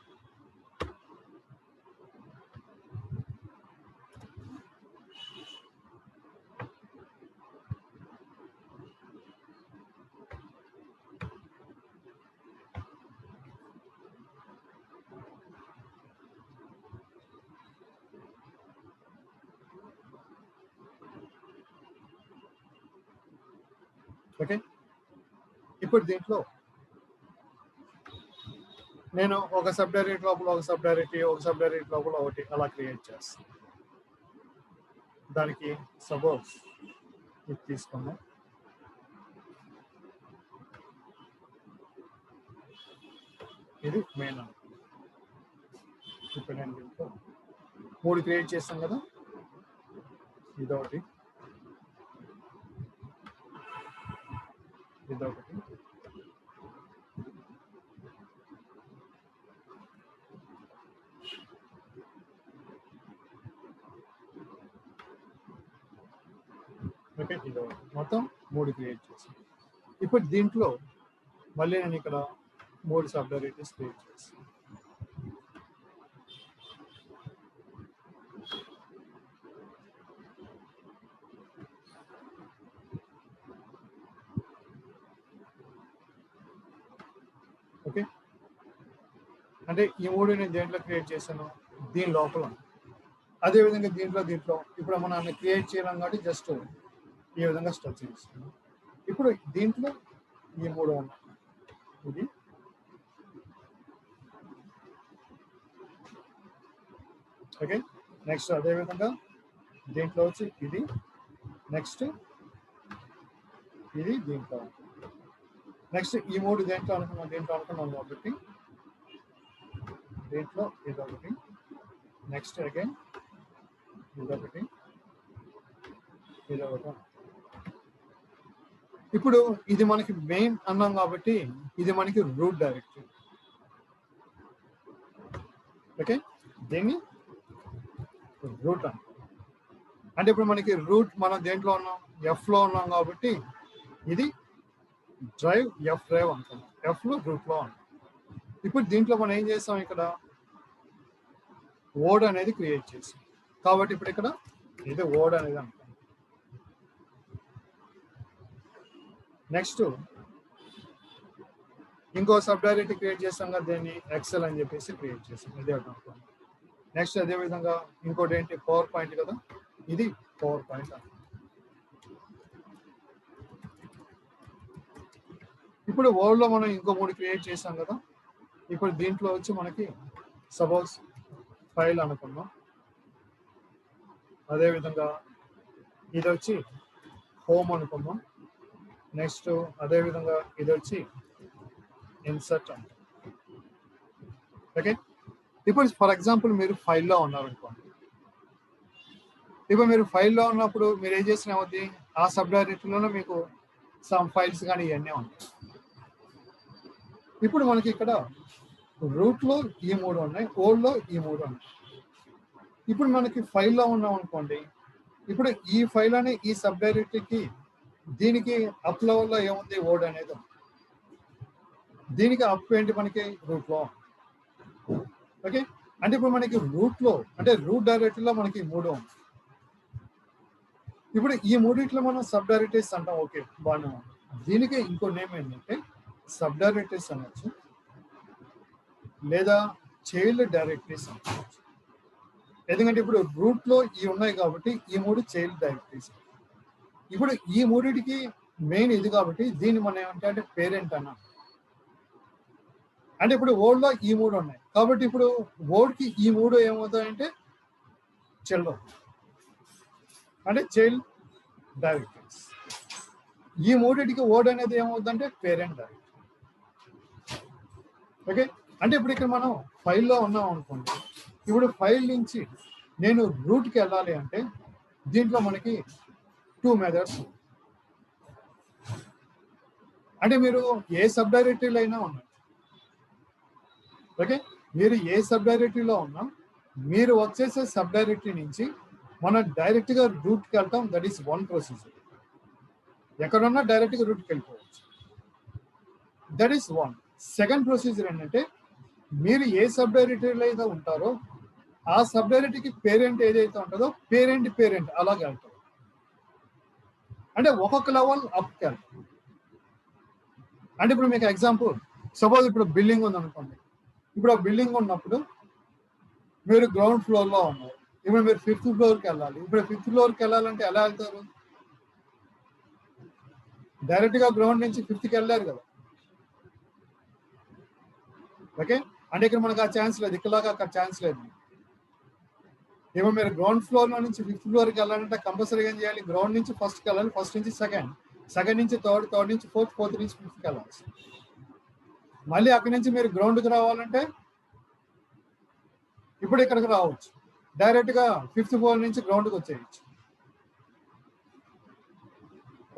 S1: ఓకే. ఇప్పుడు దీంట్లో నేను ఒక సబ్ డైరెక్టరీ లోపల ఒక సబ్ డైరెక్టరీ, ఒక సబ్ డైరెక్టరీ లోపల ఒకటి అలా క్రియేట్ చేస్తాను. దానికి సపోజ్ ఇది తీసుకున్నాం, ఇది మెయిన్. ఇప్పుడు నేను దీంట్లో 3 క్రియేట్ చేస్తాను కదా, ఇదొకటి, ఇదొకటి, ఓకే, ఇదొకటి, మొత్తం 3 క్రియేట్ చేస్తాను. ఇప్పుడు దీంట్లో మళ్ళీ నేను ఇక్కడ 3 సబ్ డైరెక్టరీస్ క్రియేట్ చేస్తాను. ఓకే, అంటే ఈ 3 నేను దేంట్లో క్రియేట్ చేశాను, దీని లోపల. అదేవిధంగా దీంట్లో ఇప్పుడు మనం క్రియేట్ చేయడం కాబట్టి జస్ట్ ఈ విధంగా స్ట్రక్చర్ చేస్తున్నాం. ఇప్పుడు దీంట్లో ఈ 3 ఉన్నాయి, ఇది, ఓకే. నెక్స్ట్ అదేవిధంగా దీంట్లో వచ్చి ఇది, నెక్స్ట్ ఇది దీంట్లో, నెక్స్ట్ ఈ 3 దీంట్లో అనుకున్నాం కాబట్టి దీంట్లో ఇదొకటి, నెక్స్ట్ అగైన్ ఇదొకటి, ఇదొకటి. ఇప్పుడు ఇది మనకి మెయిన్ అన్నాం కాబట్టి ఇది మనకి రూట్ డైరెక్టరీ. ఓకే, దీన్ని రూట్ అంటే ఇప్పుడు మనకి రూట్ మనం దేంట్లో ఉన్నాం, ఎఫ్లో ఉన్నాం కాబట్టి ఇది డ్రైవ్, ఎఫ్ డ్రైవ్ అంటాం, ఎఫ్లో రూట్లో ఉన్నాం. ఇప్పుడు దీంట్లో మనం ఏం చేస్తాం, ఇక్కడ ఓడ్ అనేది క్రియేట్ చేసి, కాబట్టి ఇప్పుడు ఇక్కడ ఇది ఓడ్ అనేది అనుకోండి. నెక్స్ట్ ఇంకో సబ్ డైరెక్టరీ క్రియేట్ చేస్తాం కదా, దీన్ని ఎక్సెల్ అని చెప్పేసి క్రియేట్ చేస్తాం, ఇదే అనుకోండి. నెక్స్ట్ అదే విధంగా ఇంకోటి ఏంటి, పవర్ పాయింట్ కదా, ఇది పవర్ పాయింట్. ఇప్పుడు వర్డ్ లో మనం ఇంకో 3 క్రియేట్ చేసాం కదా, ఇప్పుడు దీంట్లో వచ్చి మనకి సపోజ్ ఫైల్ అనుకున్నాం, అదేవిధంగా ఇది వచ్చి హోమ్ అనుకున్నాం, నెక్స్ట్ అదేవిధంగా ఇది వచ్చి ఇన్సర్ట్ అంట. ఓకే, ఇప్పుడు ఫర్ ఎగ్జాంపుల్ మీరు ఫైల్లో ఉన్నారనుకోండి, ఇప్పుడు మీరు ఫైల్లో ఉన్నప్పుడు మీరు ఏం చేసిన అవుద్ది, ఆ సబ్ డైరెక్టరీలోనే మీకు సమ్ ఫైల్స్ కానీ ఇవన్నీ ఉంటాయి. ఇప్పుడు మనకి ఇక్కడ రూట్లో ఈ 3 ఉన్నాయి, ఓల్డ్లో ఈ 3 ఉన్నాయి. ఇప్పుడు మనకి ఫైల్లో ఉన్నాం అనుకోండి, ఇప్పుడు ఈ ఫైల్ అనే ఈ సబ్ డైరెక్టరీకి దీనికి అప్ లెవెల్లో ఏముంది, ఓడ్ అనేది ఉంది. దీనికి అప్ ఏంటి మనకి రూట్లో. ఓకే, అంటే ఇప్పుడు మనకి రూట్లో అంటే రూట్ డైరెక్టరీలో మనకి 3 ఉంది. ఇప్పుడు ఈ 3 మనం సబ్ డైరెక్టరీస్ అంటాం. ఓకే, బాగానే ఉంది. దీనికి ఇంకో నేమ్ ఏంటంటే సబ్ డైరెక్టరీస్ అనొచ్చు, లేదా చైల్డ్ డైరెక్టరీస్ అనొచ్చు. ఎందుకంటే ఇప్పుడు రూట్ లో ఈ ఉన్నాయి కాబట్టి ఈ 3 చైల్డ్ డైరెక్టరీస్. ఇప్పుడు ఈ 3కి మెయిన్ ఇది కాబట్టి దీన్ని మనం ఏమంటే పేరెంట్ అన్నాం. అంటే ఇప్పుడు ఓల్డ్ లో ఈ 3 ఉన్నాయి కాబట్టి ఇప్పుడు ఓల్డ్ కి ఈ 3 ఏమవుతాయంటే చిల్డ్రన్, అంటే చైల్డ్ డైరెక్టరీస్. ఈ 3కి ఓడ్ అనేది ఏమవుతుందంటే పేరెంట్ డైరెక్టరీ. ఓకే, అంటే ఇప్పుడు ఇక్కడ మనం ఫైల్లో ఉన్నాం అనుకోండి, ఇప్పుడు ఫైల్ నుంచి నేను రూట్కి వెళ్ళాలి అంటే దీంట్లో మనకి 2 మెథడ్స్. అంటే మీరు ఏ సబ్ డైరెక్టరీలో అయినా ఉన్నారు. ఓకే, మీరు ఏ సబ్ డైరెక్టరీలో ఉన్నా మీరు వచ్చేసే సబ్ డైరెక్టరీ నుంచి మనం డైరెక్ట్గా రూట్కి వెళ్తాం. That is one procedure. ఎక్కడున్నా డైరెక్ట్గా రూట్కి వెళ్ళిపోవచ్చు. That is one. Second procedure ఏంటంటే మీరు ఏ సబ్ డైరెక్టరీలో అయితే ఉంటారో ఆ సబ్ డైరెక్టరీకి పేరెంట్ ఏదైతే ఉంటుందో పేరెంట్ అలాగే వెళ్తారు. అంటే ఒక్కొక్క లెవెల్ అప్కి వెళ్తాం. అంటే ఇప్పుడు మీకు ఎగ్జాంపుల్, సపోజ్ ఇప్పుడు బిల్డింగ్ ఉంది అనుకోండి. ఇప్పుడు ఆ బిల్డింగ్ ఉన్నప్పుడు మీరు గ్రౌండ్ ఫ్లోర్లో ఉన్నారు, ఇప్పుడు మీరు 5th ఫ్లోర్కి వెళ్ళాలి. ఇప్పుడు 5th ఫ్లోర్కి వెళ్ళాలంటే ఎలా వెళ్తారు? డైరెక్ట్గా గ్రౌండ్ నుంచి 5థ్కి వెళ్ళారు కదా. ఓకే, అంటే ఇక్కడ మనకు ఆ ఛాన్స్ లేదు, ఇక్కడలాగా అక్కడ ఛాన్స్ లేదు. ఇప్పుడు మీరు గ్రౌండ్ ఫ్లోర్లో నుంచి 5th ఫ్లోర్కి వెళ్ళాలంటే కంపల్సరీగా ఏం చేయాలి, గ్రౌండ్ నుంచి ఫస్ట్కి వెళ్ళాలి, ఫస్ట్ నుంచి సెకండ్ నుంచి థర్డ్ నుంచి ఫోర్త్ నుంచి 5థ్కి వెళ్ళాలి. మళ్ళీ అక్కడి నుంచి మీరు గ్రౌండ్కి రావాలంటే ఇప్పుడు ఇక్కడికి రావచ్చు, డైరెక్ట్గా 5th ఫ్లోర్ నుంచి గ్రౌండ్కి వచ్చేయచ్చు.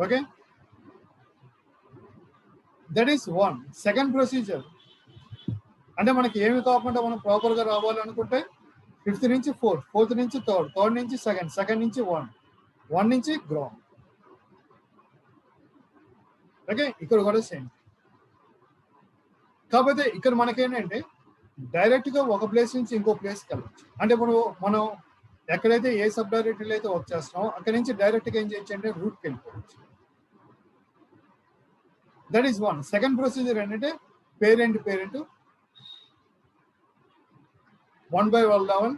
S1: Okay, that is one. Second procedure అంటే మనకి ఏమి కాకుండా మనం ప్రాపర్గా రావాలనుకుంటే 5th నుంచి 4th నుంచి థర్డ్ నుంచి సెకండ్ నుంచి 1 నుంచి గ్రౌండ్. ఓకే, ఇక్కడ కూడా సేమ్. కాకపోతే ఇక్కడ మనకేంటంటే డైరెక్ట్గా ఒక ప్లేస్ నుంచి ఇంకో ప్లేస్కి వెళ్ళచ్చు. అంటే ఇప్పుడు మనం ఎక్కడైతే ఏ సబ్ డైరెక్టరీలో అయితే వర్క్ చేస్తున్నామో అక్కడి నుంచి డైరెక్ట్గా ఏం చేయొచ్చు అంటే రూట్కి వెళ్ళిపోవచ్చు. That is one. Second procedure ఏంటంటే పేరెంట్ 1 by 1 లెవెల్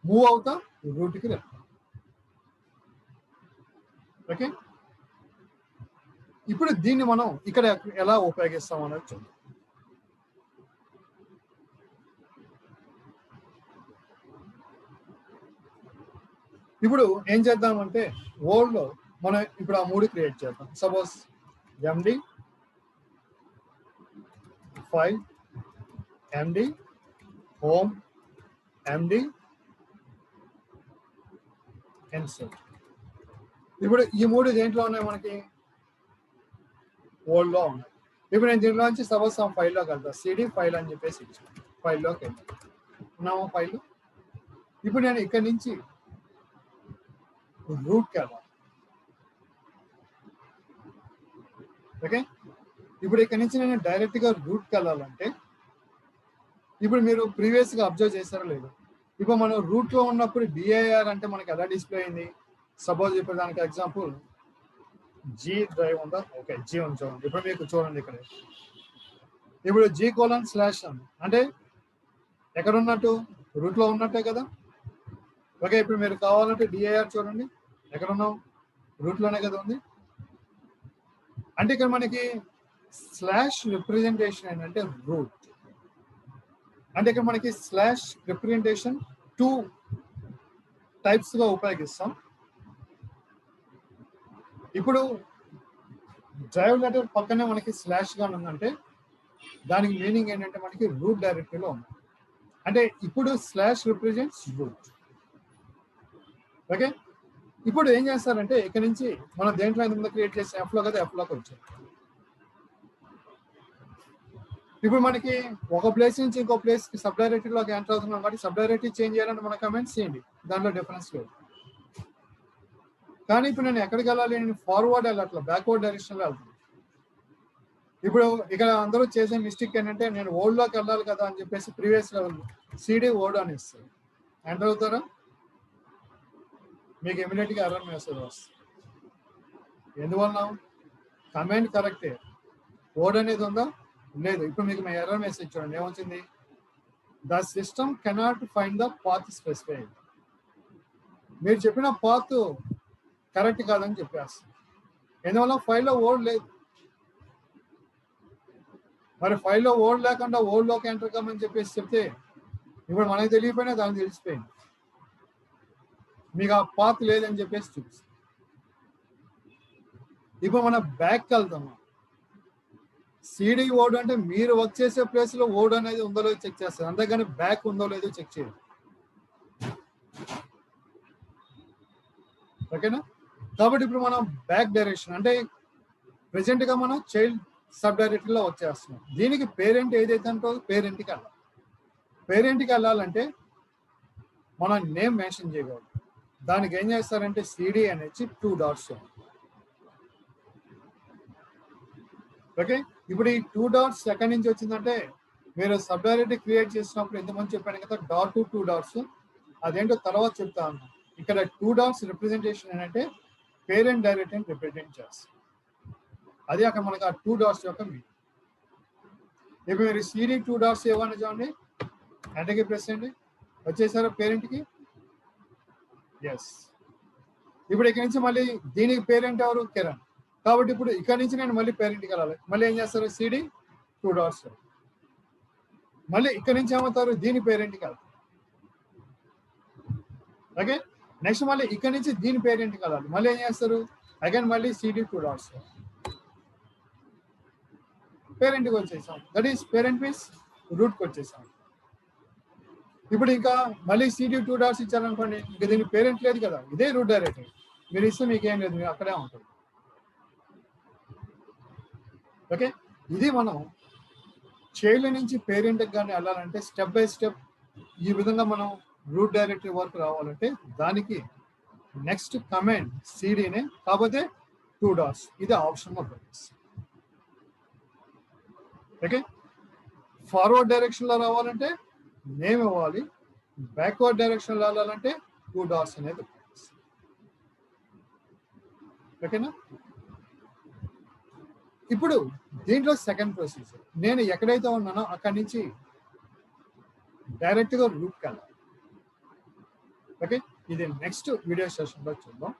S1: మూవ్ అవుతా రూట్కి వెళ్తాం. ఓకే, ఇప్పుడు దీన్ని మనం ఇక్కడ ఎలా ఉపయోగిస్తాం అనేది చూద్దాం. ఇప్పుడు ఏం చేద్దామంటే వర్డ్ లో మనం ఇప్పుడు ఆ 3 క్రియేట్ చేద్దాం. Suppose MD file, MD home, MD insert. ఇప్పుడు ఈ 3 దేంట్లో ఉన్నాయి మనకి, వర్డ్ లో ఉన్నాయి. ఇప్పుడు నేను దీంట్లో నుంచి సపోజ్ ఫైల్లోకి వెళ్తాను, CD ఫైల్ అని చెప్పేసి ఫైల్లోకి వెళ్తాను. ఉన్నాము ఫైల్. ఇప్పుడు నేను ఇక్కడ నుంచి రూట్కి వెళ్ళాలి. ఓకే, ఇప్పుడు ఇక్కడ నుంచి నేను డైరెక్ట్గా రూట్కి వెళ్ళాలంటే ఇప్పుడు మీరు ప్రీవియస్గా అబ్జర్వ్ చేశారో లేదు, ఇప్పుడు మనం రూట్లో ఉన్నప్పుడు డిఐఆర్ అంటే మనకి ఎలా డిస్ప్లే అయింది. సపోజ్ ఇప్పుడు దానికి ఎగ్జాంపుల్ జీ డ్రైవ్ ఉందా, ఓకే జీ ఉంది చూడండి. ఇప్పుడు మీకు చూడండి ఇక్కడ ఇప్పుడు G:/ అంటే ఎక్కడ ఉన్నట్టు, రూట్లో ఉన్నట్టే కదా. ఓకే, ఇప్పుడు మీరు కావాలంటే డిఐఆర్ చూడండి, ఎక్కడ ఉన్నాం, రూట్లోనే కదా ఉంది. అంటే ఇక్కడ మనకి స్లాష్ రిప్రజెంటేషన్ ఏంటంటే రూట్. అంటే ఇక్కడ మనకి స్లాష్ రిప్రజెంటేషన్ 2 టైప్స్గా ఉపయోగిస్తాం. ఇప్పుడు డ్రైవ్ లెటర్ పక్కనే మనకి స్లాష్గా ఉందంటే దానికి మీనింగ్ ఏంటంటే మనకి రూట్ డైరెక్టరీలో ఉంది. అంటే ఇప్పుడు స్లాష్ రిప్రజెంట్స్ రూట్. ఓకే, ఇప్పుడు ఏం చేస్తారంటే ఇక్కడ నుంచి మనం దేంట్లో ముందు క్రియేట్ చేసి ఎఫ్లో కదా, ఎఫ్లోకి వచ్చాం. ఇప్పుడు మనకి ఒక ప్లేస్ నుంచి ఇంకో ప్లేస్కి సబ్ డైరెక్టరీలోకి ఎంటర్ అవుతున్నాం కాబట్టి సబ్ డైరెక్టరీ చేంజ్ చేయాలని మన కమెంట్స్ చేయండి, దాంట్లో డిఫరెన్స్ లేదు. కానీ ఇప్పుడు నేను ఎక్కడికి వెళ్ళాలి, నేను ఫార్వర్డ్ వెళ్ళట్లా, బ్యాక్వర్డ్ డైరెక్షన్లో వెళ్తాను. ఇప్పుడు ఇక్కడ అందరూ చేసే మిస్టేక్ ఏంటంటే నేను ఓల్డ్లోకి వెళ్ళాలి కదా అని చెప్పేసి ప్రీవియస్ లెవెల్ సిడి ఓల్డ్ అని ఇస్తారు. ఎంటర్ అవుతారా, మీకు ఇమీడియట్గా ఎర్రర్ మెసేజ్ వస్తుంది. ఎందువల్ల, కమెంట్ కరెక్టే, ఓల్డ్ అనేది ఉందా లేదు. ఇప్పుడు మీకు ఎర్రర్ మెసేజ్ చూడండి ఏమొచ్చింది, the system cannot find the path specified. మీరు చెప్పిన పాత్ కరెక్ట్ కాదని చెప్పేస్తాం. ఎందువల్ల, ఫైల్లో ఓల్డ్ లేదు. మరి ఫైల్లో ఓల్డ్ లేకుండా ఓల్డ్లోకి ఎంటర్ కమ్మని చెప్పేసి చెప్తే ఇప్పుడు మనకి తెలియపోయినా దానికి తెలిసిపోయింది, మీకు ఆ పాత్ లేదని చెప్పేసి చూపిస్తాం. ఇప్పుడు మనం బ్యాక్కి వెళ్తాము. సిడి ఓడ్ అంటే మీరు వర్క్ చేసే ప్లేస్లో ఓడ్ అనేది ఉందో లేదో చెక్ చేస్తారు, అంతేగాని బ్యాక్ ఉందో లేదో చెక్ చేయరు. ఓకేనా, కాబట్టి ఇప్పుడు మనం బ్యాక్ డైరెక్షన్ అంటే ప్రెసెంట్గా మనం చైల్డ్ సబ్ డైరెక్టరీలో వచ్చేస్తున్నాం. దీనికి పేరెంట్ ఏదైతే అంటో పేరెంట్కి వెళ్ళాలి. పేరెంట్కి వెళ్ళాలంటే మనం నేమ్ మెన్షన్ చేయకూడదు. దానికి ఏం చేస్తారంటే సిడి అనేది 2 డాట్స్. ఓకే, ఇప్పుడు ఈ 2 డాట్స్ ఎక్కడి నుంచి వచ్చిందంటే మీరు సబ్ డైరెక్టరీ క్రియేట్ చేసినప్పుడు ఎంతమంది చెప్పాను కదా, డాట్ 2 డాట్స్, అదేంటో తర్వాత చెప్తాను. ఇక్కడ 2 డాట్స్ రిప్రజెంటేషన్ ఏంటంటే పేరెంట్ డైరెక్టరీని రిప్రజెంట్ చేస్తాం. అది అక్కడ మనకు ఆ 2 డాట్స్ యొక్క మీనింగ్. ఇప్పుడు మీరు సిడి 2 డాట్స్ ఏమన్నా చూడండి, ఎంటర్కి ప్రెస్ చేయండి, వచ్చేసారా పేరెంట్కి. ఎస్, ఇప్పుడు ఇక్కడ నుంచి మళ్ళీ దీనికి పేరెంట్ ఎవరు, కిరణ్. కాబట్టి ఇప్పుడు ఇక్కడ నుంచి నేను మళ్ళీ పేరెంట్కి వెళ్ళాలి. మళ్ళీ ఏం చేస్తారు, సిడి 2 డాట్స్. మళ్ళీ ఇక్కడ నుంచి ఏమవుతారు, దీని పేరెంట్కి వెళ్తారు. ఓకే, నెక్స్ట్ మళ్ళీ ఇక్కడ నుంచి దీని పేరెంట్కి వెళ్ళాలి. మళ్ళీ ఏం చేస్తారు, అగైన్ మళ్ళీ సిడి 2 డాట్స్, పేరెంట్కి వచ్చేసాం. దట్ ఈస్ పేరెంట్ మీన్స్ రూట్కి వచ్చేసాం. ఇప్పుడు ఇంకా మళ్ళీ సిడి 2 డాట్స్ ఇచ్చారనుకోండి, ఇంకా దీనికి పేరెంట్ లేదు కదా, ఇదే రూట్ డైరెక్టరీ. మీరు ఇస్తే మీకు ఏం లేదు, మీరు అక్కడే ఉంటుంది. ఓకే, ఇది మనం చైల్డ్ నుంచి పేరెంట్కి కానీ వెళ్ళాలంటే స్టెప్ బై స్టెప్ ఈ విధంగా మనం రూట్ డైరెక్టరీ వరకు రావాలంటే దానికి నెక్స్ట్ కమాండ్ సిడినే, కాకపోతే 2 డాట్స్, ఇది ఆప్షన్ ఉపయోగిస్తాం. ఓకే, ఫార్వర్డ్ డైరెక్షన్లో రావాలంటే నేమ్ ఇవ్వాలి, బ్యాక్వర్డ్ డైరెక్షన్లో వెళ్ళాలంటే 2 డాట్స్ అనేది ఉపయోగిస్తాం. ఓకేనా, ఇప్పుడు దీంట్లో సెకండ్ ప్రొసీజర్, నేను ఎక్కడైతే ఉన్నానో అక్కడి నుంచి డైరెక్ట్గా రూట్కి వెళ్ళాలి. ఓకే, ఇది నెక్స్ట్ వీడియో సెషన్లో చూద్దాం.